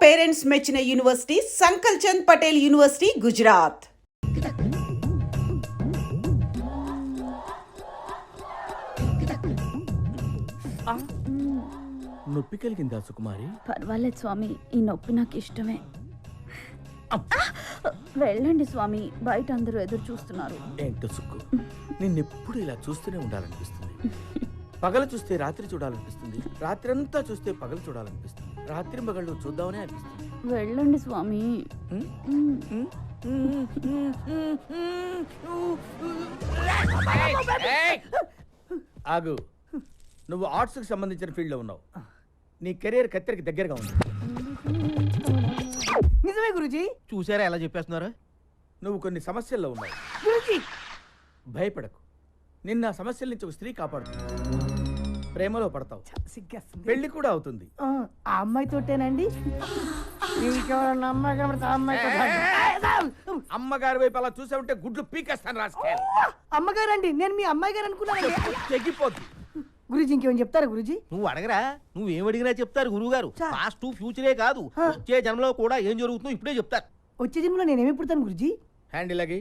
Parents మెచ్చిన university సంకల్ Chand Patel university Gujarat. నొప్పి కలిగిందా సుకుమారి? పర్వాలేదు స్వామి, ఈ నొప్పి నాకు ఇష్టమే. వెళ్ళండి స్వామి, బయట అందరూ ఎదురు చూస్తున్నారు. ఏంటో సుక్కు, నిన్నెప్పుడు ఇలా చూస్తూనే ఉండాలనిపిస్తుంది. పగలు చూస్తే రాత్రి చూడాలనిపిస్తుంది, రాత్రి అంతా చూస్తే పగలు చూడాలనిపిస్తుంది, రాత్రి పగళ్ళు చూద్దామనే అనిపిస్తుంది. వెళ్ళండి స్వామి. ఆగు, నువ్వు ఆర్ట్స్ కి సంబంధించిన ఫీల్డ్ లో ఉన్నావు. నీ కెరీర్ కత్తెరకి దగ్గరగా ఉంది. నిజమే గురుజీ. చూసారా ఎలా చెప్పేస్తున్నారు? నువ్వు కొన్ని సమస్యల్లో ఉన్నావు. భయపడకు, నిన్న ఆ సమస్యల నుంచి ఒక స్త్రీ కాపాడుతుంది. ప్రేమలో పడతావు, సిగ్గేస్తుంది. పెళ్లి కూడా అవుతుంది. ఆ అమ్మాయితోటేనండి? ఇంకెవరన్నా అమ్మాయి కనబడితే అమ్మగారి వైపు అలా చూసా ఉంటే గుడ్లు పీకేస్తాను రాసుకే. అమ్మగారండి, నేను మీ అమ్మాయి గారు అనుకున్నాను. తెగిపోద్ది. గురుజీ ఇంకేమైనా చెప్తారా గురుజీ? నువ్వు అడగరా, నువ్వేం అడిగినా చెప్తారు గురువు గారు. పాస్ట్ ఫ్యూచరే కాదు, వచ్చే జన్మలో కూడా ఏం జరుగుతుందో ఇప్పుడే చెప్తారు. వచ్చే జన్మలో నేనేమి పుడతాను గురుజీ? హ్యాండిల్ అగి.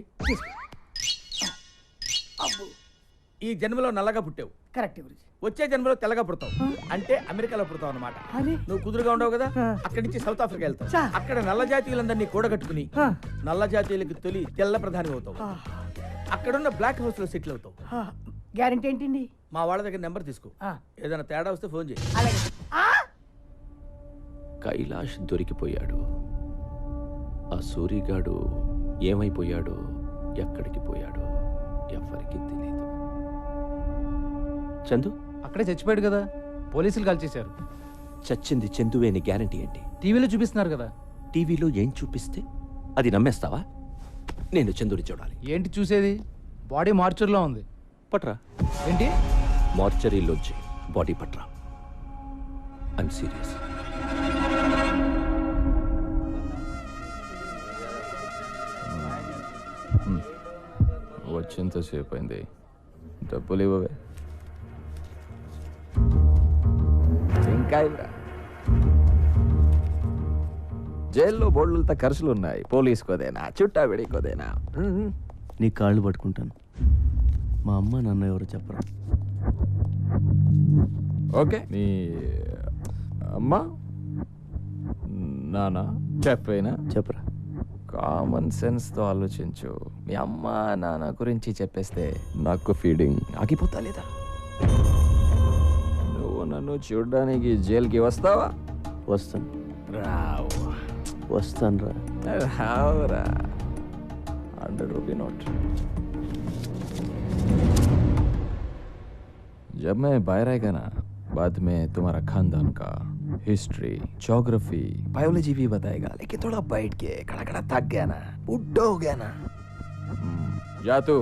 ఈ జన్మలో నల్లగా పుట్టావు, కరెక్ట్ గురుజీ. వచ్చే జన్మలో తెల్లగా పుడతావు, అంటే అమెరికాలో పుడతావు అన్నమాట. నువ్వు కుదురుగా ఉండవు కదా, అక్కడి నుంచి సౌత్ ఆఫ్రికా వెళ్తావు. అక్కడ నల్ల జాతీయులందరినీ కూడగట్టుకుని నల్ల జాతీయులకి తొలి తెల్ల ప్రధాని అవుతావు. అక్కడున్న బ్లాక్ హౌస్ లో సెటిల్ అవుతావు. గ్యారెంటీ ఏంటండి? మా వాళ్ళ దగ్గర నెంబర్ తీసుకో, ఏదైనా తేడా వస్తే ఫోన్ చేయి. కైలాష్ దొరికిపోయాడు. ఆ సూరిగాడు ఏమైపోయాడో, ఎక్కడికి పోయాడో ఎవరికి తెలియదు. చందు అక్కడే చచ్చిపోయాడు కదా, పోలీసులు కాల్ చేశారు. చచ్చింది చందువే అని గ్యారంటీ ఏంటి? టీవీలో చూపిస్తున్నారు కదా. టీవీలో ఏం చూపిస్తే అది నమ్మేస్తావా? నేను చందుని చూడాలి. ఏంటి చూసేది? బాడీ మార్చర్లో ఉంది. పట్రా. ఏంటి? మార్చరీలోంచి బాడీ పట్రా. I'm serious. వచ్చేంతసేపు అయింది, డబ్బులు ఇవ్వవే. ఇంకా ఇవ్వరా? జైల్లో బోర్డులతో ఖర్చులు ఉన్నాయి. పోలీసుకోదేనా, చుట్టా విడికోదేనా? నీ కాళ్ళు పట్టుకుంటాను. మా అమ్మ నాన్న ఎవరు చెప్పరా? ఓకే, నీ అమ్మ నాన్న చెప్పేనా? చెప్పరా. కామన్ సెన్స్తో ఆలోచించు. మీ అమ్మ నాన్న గురించి చెప్పేస్తే నాకు ఫీడింగ్ ఆగిపోతా లేదా? నువ్వు నన్ను చూడడానికి జైలుకి వస్తావా? వస్తాను. రావు. వస్తాను రా. రావురా. 100 रुपये नोट. जब मैं बाहर आएगा ना, बाद में तुम्हारा खानदान का हिस्ट्री, ज्योग्राफी, बायोलॉजी भी बताएगा. लेकिन थोड़ा बैठ के खड़ा खड़ा थक गया ना, बुढ़ा हो गया ना. जा तू.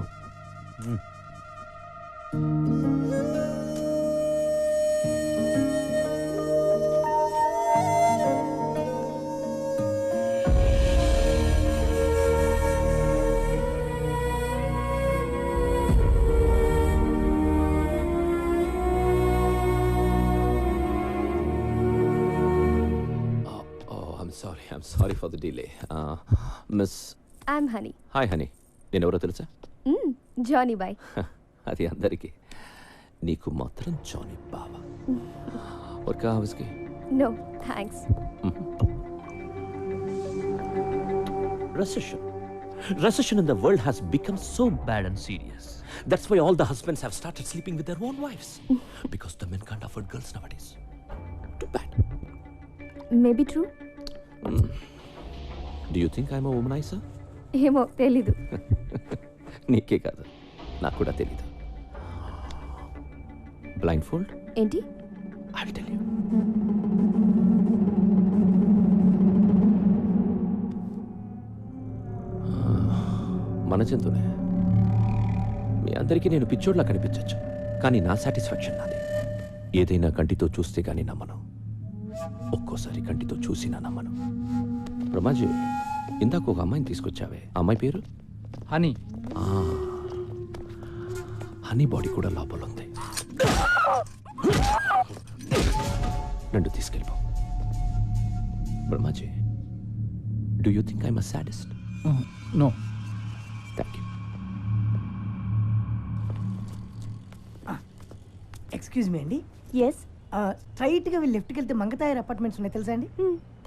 I'm sorry for the delay. Miss. I'm Honey. Hi Honey. నేను ఎవరో తెలుసా? Johnny Bhai. అది అందరికీ, నీకు మాత్రం జానీ బావా. और क्या है उसकी? No, thanks. Recession in the world has become so bad and serious. That's why all the husbands have started sleeping with their own wives. Because the men can't afford girls nowadays. Too bad. Maybe true. Do you think I'm a womanizer? ఏమో తెలీదు. నీకే కాదు, నాకు కూడా తెలీదు. Blind fold ఏంటి? I will tell you. మన జంతువునే. మీ అందరికీ నేను పిచ్చోడ్లా కనిపించచ్చు, కానీ నా సాటిస్ఫాక్షన్ నాది. ఏదైనా కంటితో చూస్తే కానీ నమ్మను, ఒక్కోసారి కంటితో చూసినా నమ్మను. బ్రహ్మాజీ, ఇందాక ఒక అమ్మాయిని తీసుకొచ్చావే, అమ్మాయి పేరు? హనీ. హనీ బాడీ కూడా లోపల ఉంది. రెండు తీసుకెళ్ళిపో. Brahmaji, do you think I'm a sadist? No. Thank you. Excuse me అండి, ఎస్ స్ట్రైట్గా వెళ్ళి లెఫ్ట్కి వెళ్తే మంగతాయర్ అపార్ట్మెంట్స్ ఉన్నాయి తెలుసా అండి?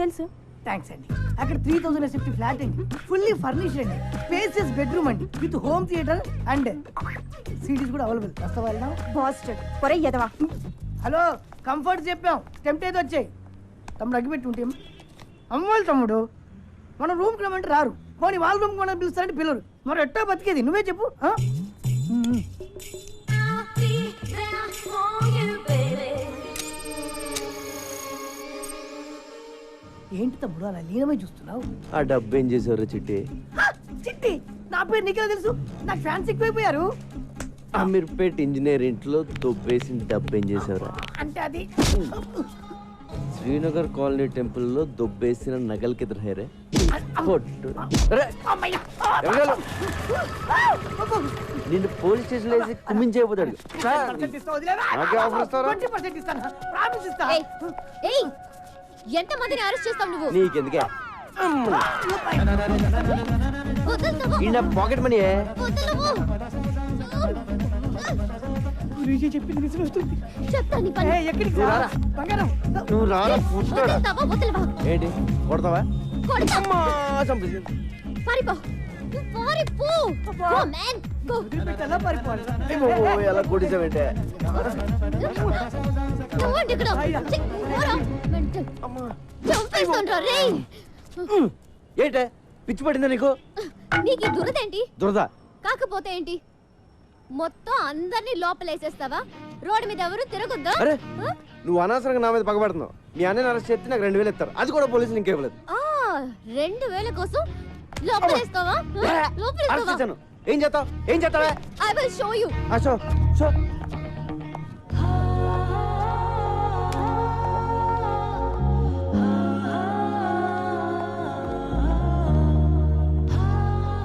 తెలుసు. థ్యాంక్స్ అండి. అక్కడ 3000 SFT ఫ్లాట్ అండి, ఫుల్లీ ఫర్నిష్డ్ అండి, స్పేసియస్ బెడ్రూమ్ అండి, with home theatre and CDs కూడా అవైలబుల్. వస్తా వెళ్దాం. బాస్టర్డ్ పొరే ఎదవా. హలో, కంఫర్ట్ చెప్పాం, టెంప్ట్ అయితే వచ్చాయి. తమ్ముడు అగ్గిపెట్టి ఉంటే అమ్మోళ్ళు తమ్ముడు, మన రూమ్కి రమ్మంటే రారు, పోనీ వాళ్ళ రూమ్కి మనం పిలుస్తారంటే పిల్లరు. మరి ఎట్టా బతికేది నువ్వే చెప్పు. ఏంటి తమ్ముడు అలా లీనమై చూస్తున్నావు? ఆ డబ్బు ఏం చేసేవారు చిట్టి? చిట్టి, నా పేరు నీకెలా తెలుసు? నాకు ఫ్యాన్స్ ఎక్కువైపోయారు. అమీర్పేట్ ఇంజనీర్ ఇంట్లో దొబ్బేసిన డబ్బు ఏం చేసేవారా? అంటే అది శ్రీనగర్ కాలనీ టెంపుల్లో దొబ్బేసిన నగలకి ఎదురు హేరే నిన్ను పోలీస్ స్టేషన్ వేసి కుమ్మించేపోతాడు. నాకే ఆఫర్ ఇస్తారా? 20% ఇస్తాను, ప్రామిస్ ఇస్తా. ఎంత మందిని అరెస్ట్ చేస్తావు నువ్వు? నీకెందుకే ఈ నా పాకెట్ మనీ. గురూజీ చెప్పింది నిజమవుతుంది. చెప్తాను ఎక్కడికి నువ్వు రారా. బంగారం. నువ్వు రారా పుట్టాడా? ఏంటి కొడతావా? అమ్మా చంపేసి పారిపో పారిపో. Go man go. వదిలిపెట్టాలా, పారిపోవాలి? ఎలా కొట్టించావంటే నువ్వండి ఇక్కడ. ఛీ, పోరా. మెంటల్. చంపేస్తుండ్రా రేయ్. ఏంటే పిచ్చి పడిందా నీకు? నీకు ఈ దురదేంటి? దురద కాకపోతే ఏంటి, మొత్తం అందరినీ లోపలేసేస్తావా? రోడ్డు మీద ఎవరు తిరగొద్దా? అరే నువ్వు అనవసరంగా నా మీద పగబడుతున్నావు. మీ అన్నని అరెస్ట్ చేస్తే నాకు 2000 ఇస్తారు, అది కూడా పోలీసులు ఇంకేవ్వలేదు. 2000 కోసం లోపలేస్తావా? అరెస్ట్ చేశాను. ఏం చేస్తావు? ఏం చేస్తావా? I will show you. Show show.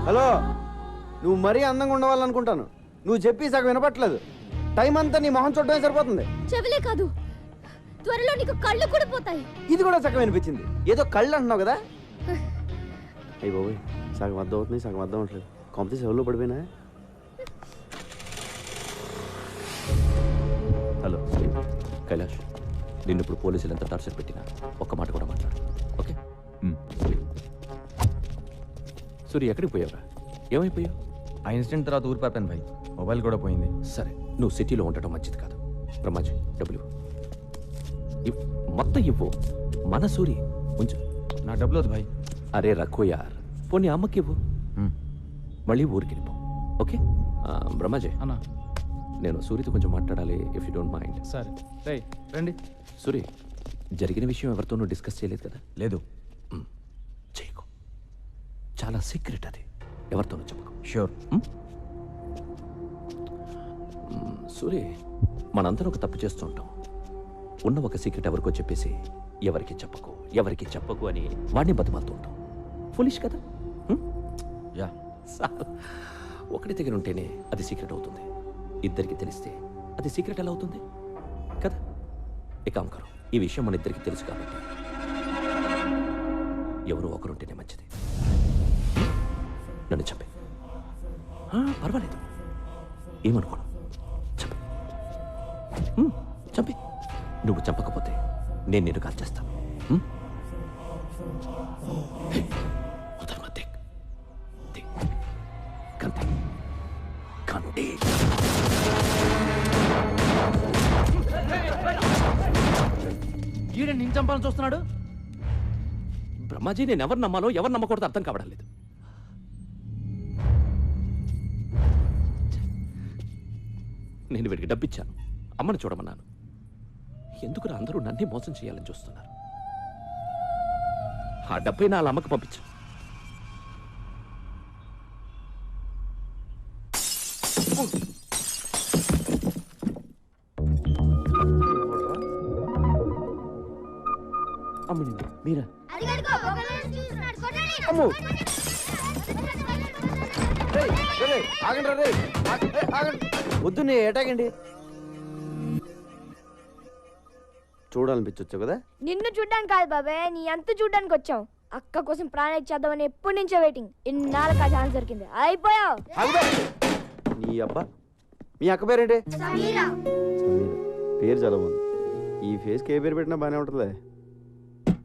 Hello, నువ్వు మరీ అందంగా ఉండవాలనుకుంటాను. నువ్వు చెప్పి సగం వినపట్లేదు. టైం అంతా నీ మొహం చూడటమే సరిపోతుంది. చెవులే కాదు, త్వరలో నీకు కళ్ళు కూడా పోతాయి. ఇది కూడా సగం వినిపించింది. ఏదో కళ్ళు అంటున్నావు కదా. అయ్యి బాబోయ్, సగం అర్థం అవుతుంది, సగం అర్థం అవట్లేదు. కాంపిటీషన్ ఎవరిలో పడిపోయినా. హలో కైలాష్, నిన్ను ఇప్పుడు పోలీసులు ఎంత టార్చర్ పెట్టినా ఒక్క మాట కూడా మాట్లాడు, ఓకే? సూర్య, ఎక్కడికి పోయావురా? ఏమైపోయావు? ఆ ఇన్సిడెంట్ తర్వాత ఊరిపోతాను భాయ్, మొబైల్ కూడా పోయింది. సరే, నువ్వు సిటీలో ఉండటం మంచిది కాదు. బ్రహ్మాజీ, డబ్బులు మొత్తం ఇవ్వు. మన సూరి ఉంచు. నా డబ్బులు వద్దు భాయ్. అరే రఖో యార్, పోనీ అమ్మకి ఇవ్వు. మళ్ళీ ఊరికి వెళ్ళిపో, ఓకే? బ్రహ్మాజీ అన్నా. నేను సూరితో కొంచెం మాట్లాడాలి, ఇఫ్ యూ డోంట్ మైండ్. సరే రేయ్ రండి. సూరి, జరిగిన విషయం ఎవరితోనూ డిస్కస్ చేయలేదు కదా? లేదు. చేయకు, చాలా సీక్రెట్ అది, ఎవరితోనూ చెప్పకు. షూర్. సూరి, మనందరం ఒక తప్పు చేస్తూ ఉంటాం. ఉన్న ఒక సీక్రెట్ ఎవరికో చెప్పేసి ఎవరికి చెప్పకు అని వాడిని బతిమాలుతూ ఉంటాం. ఫులిష్ కదా? యా. ఒకటి దగ్గర ఉంటేనే అది సీక్రెట్ అవుతుంది, ఇద్దరికి తెలిస్తే అది సీక్రెట్ ఎలా అవుతుంది కదా? ఇక అంకరు, ఈ విషయం మన ఇద్దరికి తెలుసు కాబట్టి ఎవరో ఒకరుంటేనే మంచిది. నన్ను చెప్పే, పర్వాలేదు, ఏమనుకోను, చెప్పే. చంపి. నువ్వు చంపకపోతే నేను నిన్ను కాల్ చేస్తాను. ఈడ నిన్ను చంపాలని చూస్తున్నాడు. బ్రహ్మాజీ, నేను ఎవరు నమ్మాలో ఎవరు నమ్మకూడదో అర్థం కావడం లేదు. నేను వీడికి డబ్బిచ్చాను, అమ్మని చూడమన్నాను. ఎందుకురా అందరూ నన్నే మోసం చేయాలని చూస్తున్నారు? ఆ డబ్బై నా అమ్మకు పంపించు. అమ్మని మీరా? వద్దు, నీ ఏటాగండి. చూడాలనిపించవచ్చు కదా. నిన్ను చూడ్డానికి కాదు బాబాయ్, నీ అంత చూడ్డానికి వచ్చాం. అక్క కోసం ప్రాణం ఇచ్చేద్దామని ఎప్పటి నుంచో వెయిటింగ్. ఇన్నాళ్ళకి ఆ ఛాన్స్ దొరికింది. అయిపోయావు. నీ అబ్బా, మీ అక్క పేరేంటి? సమీర. పేరు చాలా బాగుంది. ఈ ఫేస్కి ఏ పేరు పెట్టినా బాగానే ఉంటుందిలే.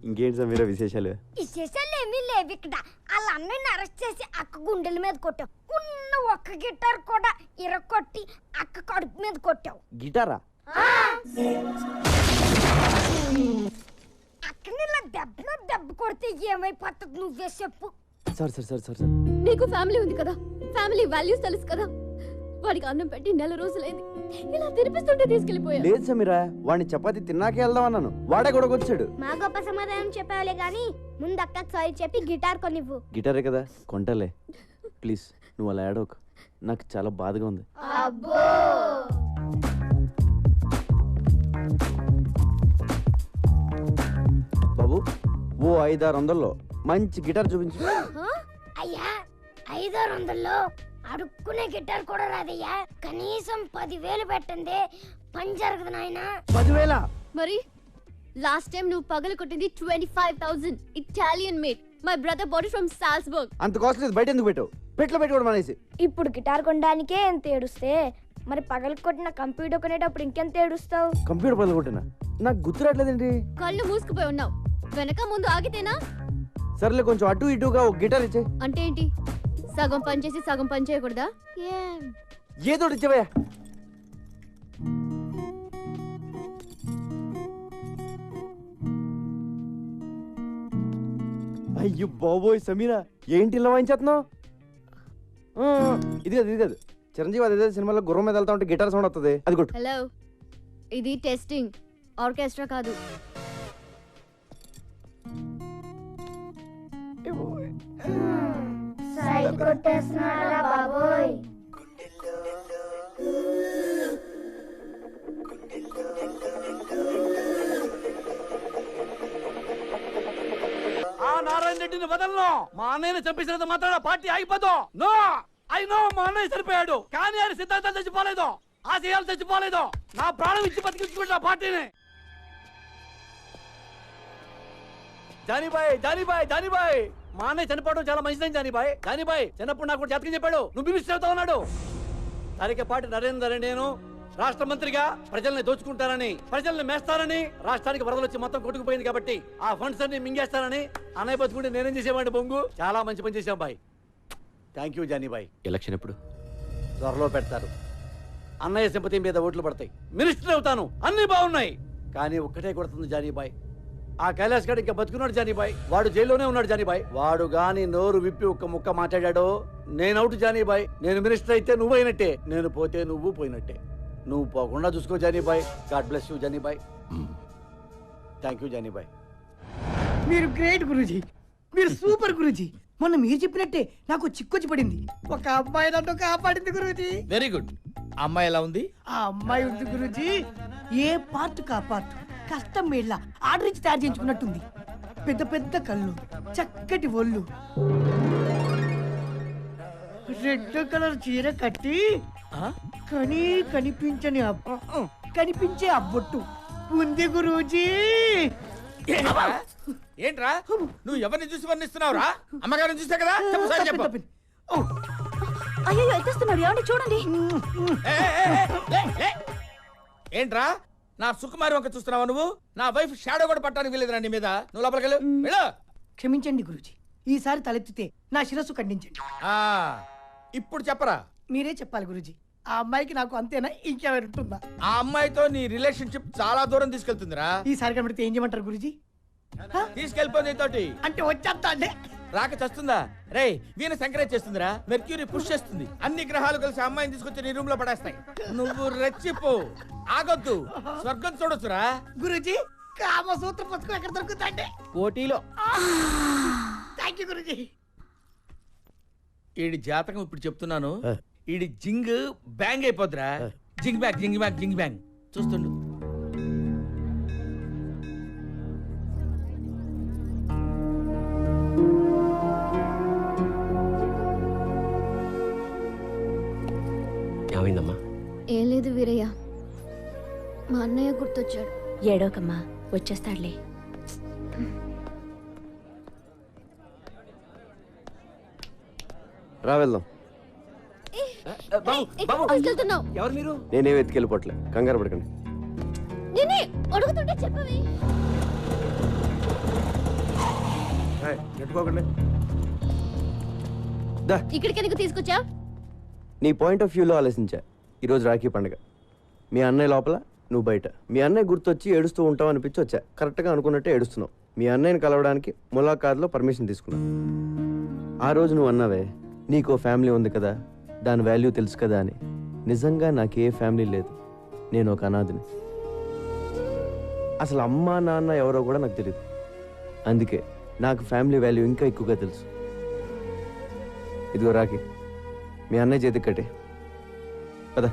ఇంకేంటి సమీర విశేషాలు? విశేషాలు ఏమీ లేవు ఇక్కడ. వాళ్ళ అన్నయ్యని అరెస్ట్ చేసి అక్క గుండెల మీద కొట్టావు. ఉన్న ఒక్క గిటార్ కూడా ఇరక్కొట్టి అక్క కడుపు మీద కొట్టావు. గిటారా? అక్కని ఇలా దెబ్బ కొడితే ఏమైపోతుంది నువ్వే చెప్పు. సార్ నీకు ఫ్యామిలీ ఉంది కదా, ఫ్యామిలీ వాల్యూస్ తెలుసు కదా. వాడికి అన్నం పెట్టి 4 రోజులైంది, ఇలా తినిపిస్తుంటే తీసుకెళ్లిపోయా. లేదు సమీరా, వాడిని చపాతి తిన్నాకే వెళ్దాం అన్నాను. వాడే కూడా వచ్చాడు. మా గొప్ప సమాధానం చెప్పావులే గాని ముందు అక్కకి సారీ చెప్పి గిటార్ కొనివ్వు. గిటారే కదా, కొంటలే. ప్లీజ్ నువ్వు అలా ఏడవకు, నాకు చాలా బాధగా ఉంది. అబ్బో బాబు, ఓ 500-600లో మంచి గిటార్ చూపించు. అయ్యా 500లో అడుక్కునే గిటార్ కూడా రాదయ్యా. కనీసం 10,000 పెట్టండి, పని జరగదు నాయన. 10,000? మరి లాస్ట్ టైం నువ్వు పగలు కొట్టింది 25,000 Italian made. My brother body from Salzburg. అంత కాస్ట్లీ బయట ఎందుకు పెట్టావు? పెట్లో పెట్టుకోవడం అనేసి. ఇప్పుడు గిటార్ కొనడానికే ఎంత ఏడుస్తే మరి పగలు కొట్టిన కంప్యూటర్ కొనేటప్పుడు ఇంకెంత ఏడుస్తావు? కంప్యూటర్ పనులు కొట్టినా నాకు గుర్తురాట్లేదండి. కళ్ళు మూసుకుపోయి ఉన్నావు, వెనక ముందు ఆగితేనా? సర్లే, కొంచెం అటు ఇటుగా ఒక గిటార్ ఇచ్చే. అంటే ఏంటి, సగం పని చేసి సగం పని చేయకూడదా? ఏదో ఇచ్చేవయ్యా. అయ్యో బాబోయ్ సమీరా, ఏంటి ఇలా వాయించేస్తున్నావు? ఇది కాదు చిరంజీవి అదే సినిమాలో గుర్రం మీద వెళ్తా ఉంటే గిటార్ సౌండ్ వస్తుంది, అది కొట్టు. హలో, ఇది టెస్టింగ్, ఆర్కెస్ట్రా కాదు. ఆ నారాయణ రెడ్డిని వదలను. మా అన్నయ్యని చంపేసినంత మాత్రాన పార్టీ ఆగిపోదు. నో, ఐ నో, మా అన్నయ్య చనిపోయాడు, కానీ ఆయన సిద్ధాంతాలు చచ్చిపోలేదు, ఆశయాలు చచ్చిపోలేదు. నా ప్రాణం ఇచ్చి బతికించుకుంటా పార్టీని. జానీబాయ్, మా అన్నయ్య చనిపోవడం చాలా మంచిదని జానీబాయ్ చిన్నప్పుడు నాకు జాతకం చెప్పాడు, నువ్వు మినిస్టర్ అవుతా ఉన్నాడు. తరికపాటి నరేందర్ నేను రాష్ట్ర మంత్రిగా ప్రజల్ని దోచుకుంటారని, ప్రజల్ని మేస్తారని, రాష్ట్రానికి వరదలు వచ్చి మొత్తం కొట్టుకుపోయింది కాబట్టి ఆ ఫండ్స్ అన్ని మింగేస్తారని అన్నయ్య బతుకుంటే నేనేం చేసేవాడిని బొంగు. చాలా మంచి పని చేసాం బాయ్. థ్యాంక్ యూ జానీబాయ్. ఎలక్షన్ ఎప్పుడు? త్వరలో పెడతారు. అన్నయ్య సింపతి మీద ఓట్లు పడతాయి, మినిస్టర్ అవుతాను, అన్ని బాగున్నాయి. కానీ ఒక్కటే కొడుతుంది జానీబాయ్, ఆ కైలాస్ గడ్ ఇంకా బతుకున్నాడు జానీబాయ్. వాడు జైల్లోనే ఉన్నాడు జానీబాయ్. వాడు గాని నోరు విప్పి ఒక్క ముక్క మాట్లాడాడో నేను అవుట్ జానీబాయ్. నేను మినిస్టర్ అయితే నువ్వు అయినట్టే, నేను పోతే నువ్వు పోయినట్టే. నువ్వు పోకుండా చూసుకో Jani Bhai. God bless you Jani Bhai. Thank you Jani Bhai. మీరు గ్రేట్ గురూజీ, మీరు సూపర్ గురూజీ. మొన్న మీరు చెప్పినట్టే నాకు చిక్కొచ్చి పడింది. ఒక అమ్మాయి నన్ను కాపాడింది గురూజీ. Very good. అమ్మాయి ఎలా ఉంది? ఆ అమ్మాయి ఉంది గురూజీ, ఏ పార్ట్ కా పార్ట్ కష్టం మేళ్ళ ఆర్డర్ ఇచ్చి తయారు చేయించుకున్నట్టుంది. పెద్ద పెద్ద కళ్ళు, చక్కటి ఒళ్ళు, రెడ్ కలర్ చీర కట్టి కనిపించే అబ్బొట్టు ఉంది గురూజీ. ఏంట్రా నువ్వు ఎవరిని చూసి వర్ణిస్తున్నావురా? అమ్మగారిని చూసా కదా, చెప్పు సార్ చెప్పు. అయ్యో ఎత్తేస్తున్నాడు, ఏమండి చూడండి. ఏంట్రా నా సుకుమారి వంక చూస్తున్నావా నువ్వు? నా వైఫ్ షాడో కూడా పట్టడానికి వెళ్ళేదిరా నీ మీద. నువ్వు లోపలికి వెళ్ళు. క్షమించండి గురూజీ, ఈసారి తలెత్తితే నా శిరస్సు ఖండించండి. ఇప్పుడు చెప్పరా? మీరే చెప్పాలి గురూజీ. ఆ అమ్మాయికి నాకు అంతేనా, ఇంకెవరు ఉంటుందా? ఆ అమ్మాయితో నీ రిలేషన్షిప్ చాలా దూరం తీసుకెళ్తుందిరా. ఈసారి కనబడితే ఏం చేయమంటారు గురూజీ? తీసుకెళ్ళిపోతే తోటి అంటే వచ్చేస్తా అంటే రాక చస్తుందా? రే వీణ సంక్రేజ్ చేస్తుందిరా, మెర్క్యూరీ పుష్ చేస్తుంది. అన్ని గ్రహాలు కలిసి అమ్మాయిని తీసుకొచ్చి నీ రూమ్ లో పడేస్తాయి. నువ్వు రెచ్చిపో, ఆగొద్దు, స్వర్గం చూడొచ్చురా. గురూజీ, కామసూత్ర పుస్తకం ఎక్కడ దొరుకుతుందంటే కోటిలో. Thank you Guruji. ఈడి జాతకం ఇప్పుడు చెప్తున్నాను, ఈడి జింగ్ బ్యాంగ్ అయిపోద్దిరా. జింగ్ బ్యాంగ్ జింగ్ బ్యాంగ్ జింగ్ బ్యాంగ్ చూస్తుండు. ఏమైందమ్మా? ఏం లేదు వీరయ్య, మా అన్నయ్య గుర్తొచ్చాడు. ఏడోకమ్మా, వచ్చేస్తాడులే. రా వెళ్దాం. వెళ్తున్నావు ఎవరు మీరు? నేనే వెతికెళ్ళిపోవట్లే, కంగారు పడకండి. నేనే అడుగుతుంటే చెప్పవే. నెట్టుకోకండి. దా, ఇక్కడికి ఎందుకు తీసుకొచ్చా? నీ పాయింట్ ఆఫ్ వ్యూలో ఆలోచించా. ఈరోజు రాఖీ పండుగ. మీ అన్నయ్య లోపల, నువ్వు బయట. మీ అన్నయ్య గుర్తొచ్చి ఏడుస్తూ ఉంటావు అనిపించి వచ్చా. కరెక్ట్గా అనుకున్నట్టే ఏడుస్తున్నావు. మీ అన్నయ్యని కలవడానికి ములాఖాత్లో పర్మిషన్ తీసుకున్నావు. ఆ రోజు నువ్వు అన్నావే, నీకో ఫ్యామిలీ ఉంది కదా, దాని వాల్యూ తెలుసు కదా అని. నిజంగా నాకు ఏ ఫ్యామిలీ లేదు, నేను ఒక అనాథిని. అసలు అమ్మా నాన్న ఎవరో కూడా నాకు తెలియదు. అందుకే నాకు ఫ్యామిలీ వాల్యూ ఇంకా ఎక్కువగా తెలుసు. ఇదిగో రాఖీ, మీ అన్నయ్య చేతికి కట్టే పద.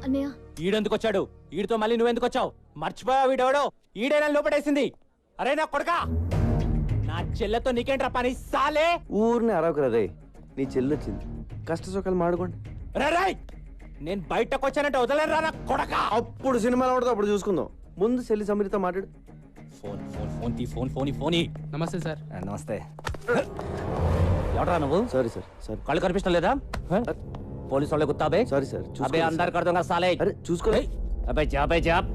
అన్నయ్య ఈడెందుకు వచ్చాడు? ఈడితో మళ్ళీ నువ్వెందుకు వచ్చావు? మర్చిపోయా వీడెవడో? ఈడైనా లోపడేసింది. అరే నా కొడకా, నా చెల్లెతో నీకేంట్రా పని సాలే? ఊరిని అరవకురా రే, నీ చెల్లొచ్చింది, కష్ట సుఖాలు మాడుకోండి. రే నేను బయటకు వచ్చానంటే వదలరా నా కొడకా. అప్పుడు సినిమాలో ఉండదు, అప్పుడు చూసుకుందాం. ముందు చెల్లి సమీరితో మాట్లాడు. ఫోన్. నమస్తే సార్. నమస్తే. ఎవడరా నువ్వు? Sorry sir, sorry. కళ్ళు కనిపించడం లేదా? పోలీసు వాళ్ళే గుత్తాబే. సారీ సార్, అబే అందరు కడతాం కదా సాలే. అరే చూసుకో. అబే జాబ్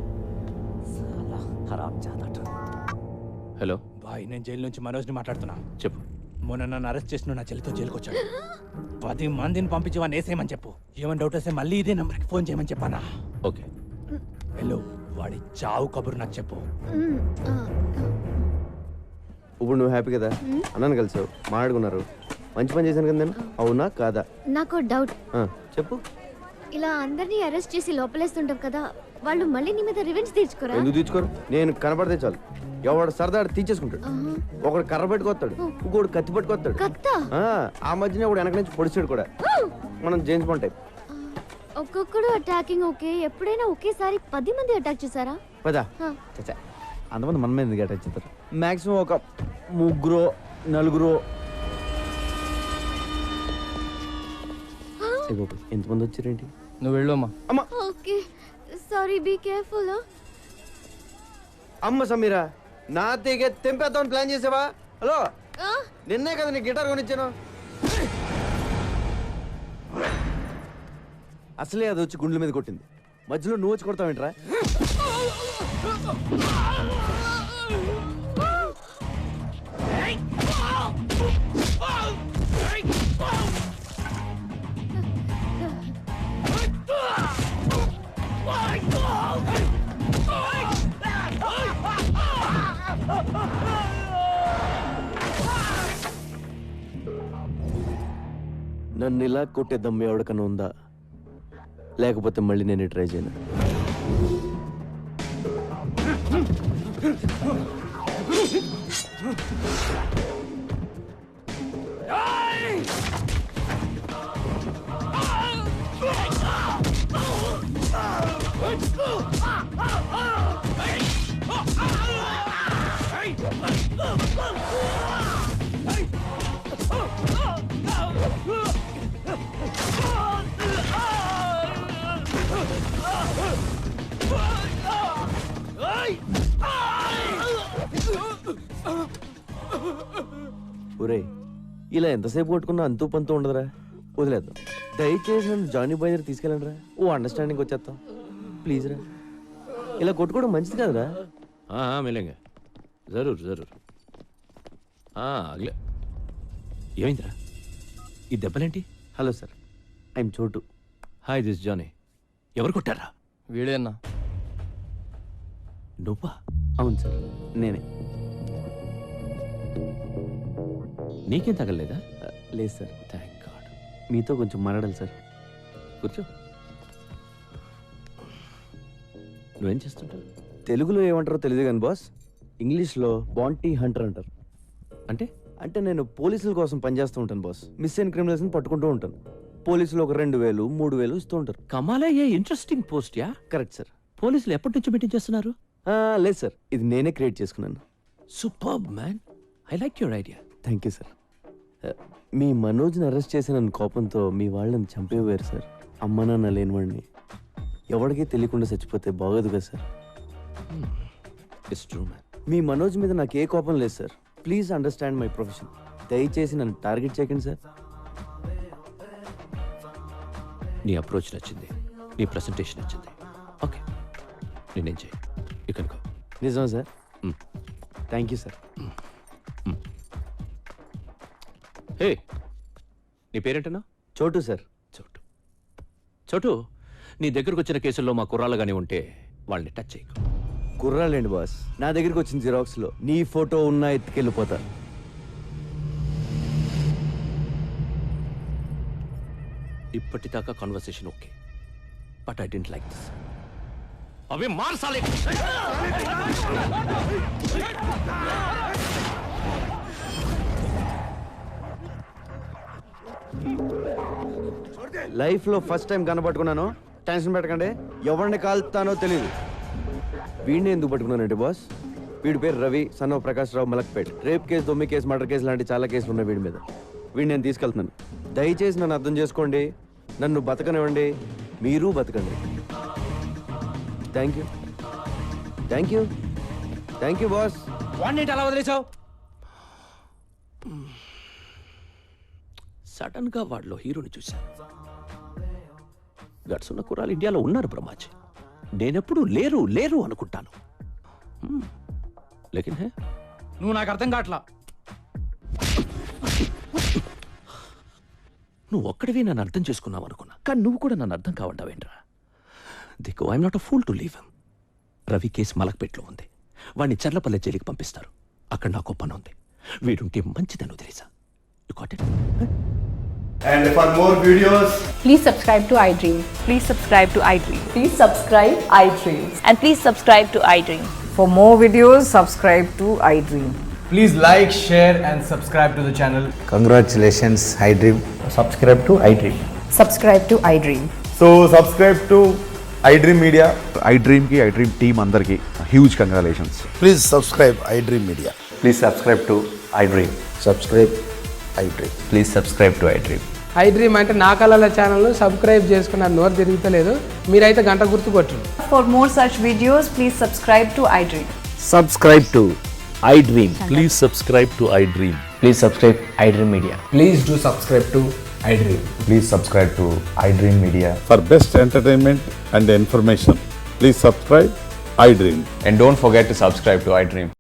సాలా ఖరాబ్ జాదట. హలో బాయ్, నేను జైలు నుంచి మనోజ్ని మాట్లాడుతున్నా. చెప్పు. మొన్న నన్ను అరెస్ట్ చేసిన నా చెల్లితో జైలుకి వచ్చాడు. 10 మందిని పంపించి వాడిని వేసేయమని చెప్పు. ఏమైనా డౌట్ వస్తే మళ్ళీ ఇదే నెంబర్కి ఫోన్ చేయమని చెప్పానా? ఓకే. హలో, వాడి చావు కబురు నాకు చెప్పు. ఇప్పుడు నువ్వు హ్యాపీ కదా? అన్నాను కలిసావు, మాట్లాడుకున్నారు, మంచి పని చేశాను కదా నేను. అవునా కాదా? నాకు డౌట్. చెప్పు. ఇలా అందరినీ అరెస్ట్ చేసి లోపలేస్తుంటావు కదా, వాళ్ళు మళ్ళీ నీ మీద రివెంజ్ తీర్చుకోరా? ఎందుకు తీర్చుకోరు? నేను కనపడితే చాలు, ఎవడు సరదా తీర్చేసుకుంటాడు. ఒకడు కర్ర పెట్టుకొస్తాడు, ఇంకోడు కత్తి పట్టుకొస్తాడు. ఆ మధ్యన ఒకడు వెనక నుంచి పొడిచాడు కూడా. మనం జేమ్స్ బాండ్ టైప్. ఒక్కొక్కడు అటాకింగ్ ఓకే, ఎప్పుడైనా ఒకేసారి 10 మంది అటాక్ చేశారా? పదా చచ్చా, అంతమంది మన మీద ఎందుకు అటాక్ చేస్తారు? మాక్సిమం ఒక 3 4. ఎంతమంది వచ్చారేంటి? నువ్వు వెళ్ళు అమ్మా. అమ్మ ఓకే సారీ, బీ కేర్ఫుల్. అమ్మ సమీరా, నా తెగే తెంపేద్దామని ప్లాన్ చేసావా? హలో, నిన్నే కదా నీ గిటార్ కొనిచ్చాను. అసలే అది వచ్చి గుండెల మీద కొట్టింది, మధ్యలో నువ్వు వచ్చి కొడతావేంట్రా? నన్ను ఇలా కొట్టే దమ్ము ఎవరికన్నా ఉందా? లేకపోతే మళ్ళీ నేను ట్రై చేయను. ఒరేయ్, ఇలా ఎంతసేపు కొట్టుకున్నా అంతూ పంతూ ఉండదురా, వదిలేద్దాం. దయచేసి నన్ను జానీ బాయ్ దగ్గర తీసుకెళ్ళండి రా, ఓ అండర్స్టాండింగ్ వచ్చేస్తాం ప్లీజ్ రా. ఇలా కొట్టుకోవడం మంచిది కాదురా. మిలేంగా, జరూర్ జరూర్. అగలే. ఏమైందిరా? ఈ దెబ్బలేంటి? Hello sir, I'm Chotu. Hi, this Johnny. ఎవరు కొట్టారా? వీడేనా? నువ్వా? అవును సార్, నేనే. నీకేం తగలలేదా? లేదు సార్. Thank God. మీతో కొంచెం మాట్లాడాలి సార్. కూర్చో. నువ్వేం చేస్తుంటావు? తెలుగులో ఏమంటారో తెలియదు కానీ బాస్, ఇంగ్లీష్లో బాంటీ హంటర్ అంటారు. అంటే అంటే నేను పోలీసుల కోసం పనిచేస్తూ ఉంటాను బాస్. మిస్ అయిన క్రిమినల్స్ని పట్టుకుంటూ ఉంటాను. పోలీసులు ఒక 2000 3000 ఇస్తూ ఉంటారు. కమాలా, a interesting post yeah. Correct sir. పోలీసులు ఎప్పటి నుంచి మీటింగ్ చేస్తున్నారు? లేదు సార్, ఇది నేనే క్రియేట్ చేసుకున్నాను. Superb man, I like your idea. Thank you sir. మీ మనోజ్ని అరెస్ట్ చేసిన కోపంతో మీ వాళ్ళని చంపేవారు సార్. అమ్మ నాన్న లేనివాడిని ఎవరికీ తెలియకుండా చచ్చిపోతే బాగోదు కదా సార్. It's true man. మీ మనోజ్ మీద నాకు ఏ కోపం లేదు సార్. Please understand my profession. దయచేసి నన్ను టార్గెట్ చేయకండి సార్. నీ అప్రోచ్ నచ్చింది, నీ ప్రెసెంటేషన్ నచ్చింది. ఓకే, నేనేం చేయి ఇకనుకో. నిజమా sir? Thank you sir. Hey, నీ పేరేంటన్నా? చోటు సార్. చోటు. చోటు, నీ దగ్గరకు వచ్చిన కేసుల్లో మా కుర్రాళ్ళగానే ఉంటే వాళ్ళని టచ్ చేయకు. కుర్రాలేండి బాస్, నా దగ్గరికి వచ్చిన జిరాక్స్లో నీ ఫోటో ఉన్నా ఎత్తుకెళ్ళిపోతా. ఇప్పటిదాకా conversation okay, but I don't like this. అవి మార్చాలి. లైఫ్లో ఫస్ట్ టైం కనపట్టుకున్నాను. టెన్షన్ పెట్టకండి, ఎవరిని కాల్తానో తెలియదు. వీడిని ఎందుకు పట్టుకున్నానంటే బాస్, వీడి పేరు Ravi, son of Prakash Rao, Malakpet. Rape case, దొమ్మి కేసు, మర్డర్ కేసు లాంటి చాలా కేసులు ఉన్నాయి వీడి మీద. వీడిని నేను తీసుకెళ్తున్నాను. దయచేసి నన్ను అర్థం చేసుకోండి, నన్ను బతకనివ్వండి, మీరు బతకండి. Thank you, thank you, thank you boss. వాడిని అలా వదిలేసావు? సడన్ గా వాడిలో హీరోని చూశాను. గట్స్ ఉన్న కుర్రాలు ఇండియాలో ఉన్నారు బ్రహ్మాజీ. నేనెప్పుడు లేరు లేరు అనుకుంటాను. లేకిన్ హే, నువ్వు నాకు అర్థం కావట్లా. నువ్వు ఒక్కడివి నన్ను అర్థం చేసుకున్నావు అనుకున్నా, కానీ నువ్వు కూడా నన్ను అర్థం కావంటావేంట్రా? దిక్కు I'm not a fool to leave him. Ravi case మలక్పేట్లో ఉంది. వాడిని చర్లపల్లె జైలుకి పంపిస్తారు. అక్కడ నాకు పని ఉంది. వీడుంటే మంచిదని వదిలేసా. You got it? And for more videos, Please subscribe to iDream. Please subscribe to iDream. Please subscribe iDream. And please subscribe to iDream. For more videos, subscribe to iDream. please like, share and subscribe to the channel. Congratulations, iDream. Subscribe to iDream. Subscribe to iDream. So subscribe to iDream Media. iDream ki iDream team andarki huge congratulations. Please subscribe iDream Media. Please subscribe to iDream. Subscribe iDream. Please subscribe to iDream. iDream అంటే నా కళల channel subscribe చేసుకున్న నోరు తిరుగుతలేదు. మీరైతే గంట గుర్తు కొట్టండి. For more such videos, please subscribe to iDream. Subscribe to iDream. Please subscribe to iDream. Please subscribe iDream Media. Please do subscribe to iDream. Please subscribe to iDream Media. For best entertainment and information, please subscribe iDream. And don't forget to subscribe to iDream.